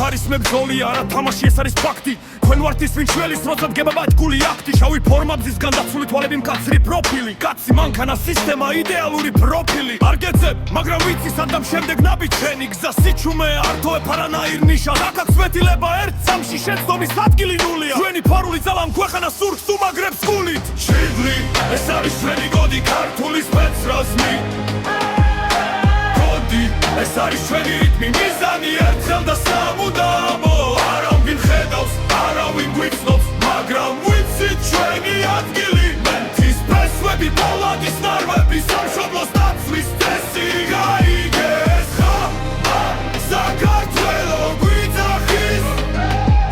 ხარის მებრძოლია, არა თამაში ეს არის ფაქტი. თქვენ ვართ ის ვინ შველის როცა დგება ბაჭკული აქტი. შავი ფორმა მზისგან დაცული თვალები მკაცრი პროფილი. კაცი მანქანა სისტემა იდეალური პროფილი. არ გეძებ, მაგრამ ვიცი სადამ შემდეგ ნაბიჯ შენი გზა სიჩუმე არ თოვებ არანაირ ნიშას. აქ აქვს მეტილება ერთ სამში შეცდომის ადგილი ნულია. ჩვენი ფარული ძალა ქვეყანა სურს უმაგრებს გულით. შვიდლი ეს არის ჩვენი კოდი ქართული სპეცრაზმი. კოდი ეს არის ჩვენი რიტმი მიზანი ერთხელ და სამუდამო. არავინ ხედავს, არავინ გვიცნობს, მაგრამ ვიცით ჩვენი ადგილი. მენთის პრესვები, პოლადის ნარვები, სამშობლოს დაცვის წესი გაიგეს ხა საქართველო გვიძახის.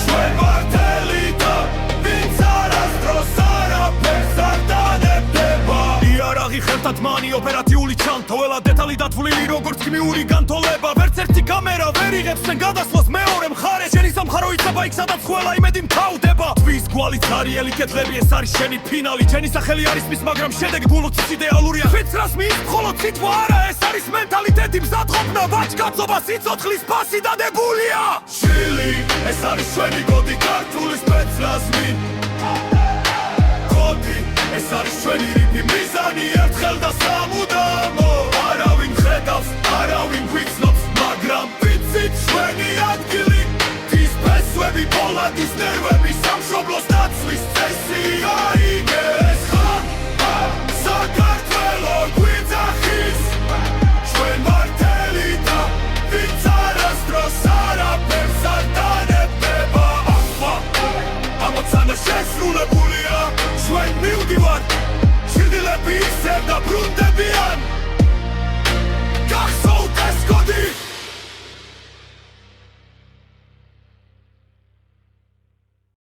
ჩვენ ვართ ელიტა, ვინც არასდროს არაფერს არ დანებდება. იარაღი ხელთად მანი ოპერატიული ჩანთოელა დეტალი დათვლილი როგორც გმიური განთოლება. ვერც ერთი კამერა ვერ იღებს შენ გადასვლას მეორე მხარეს. შენი სამხარო იცება იქ სადაც ყველა იმედი მთავდება. თვის გვალით არიელი კედლები ეს არის შენი ფინალი. შენი სახელი არის მის მაგრამ შედეგი გულოც იდეალურია. სპეცრაზმი მხოლოდ სიტყვა არა ეს არის მენტალიტეტი მზადყოფნა ვაჭკაცობა სიცოცხლის ფასი დადებულია. შილი ეს არის ჩვენი კოდი ქართული სპეცრაზმი. კოდი ეს არის ჩვენი რიტმი მიზანი ერთხელ და სამუდამო. არავინ ხედავს, არავინ გვიცნობს, მაგრამ ვიცით ჩვენი ადგილი. თვის ფესვები, პოლადის ნერვები, სამშობლოს დაცვის წესი გაიგეს ხა საქართველო გვიძახის. ჩვენ ვართ ელიტა, ვინც არასდროს არაფერს არ დანებდება. ახლა ამოცანა შესრულებულია. ჩვენ მივდივართ ჭრდილები ისევ დაბრუნდება.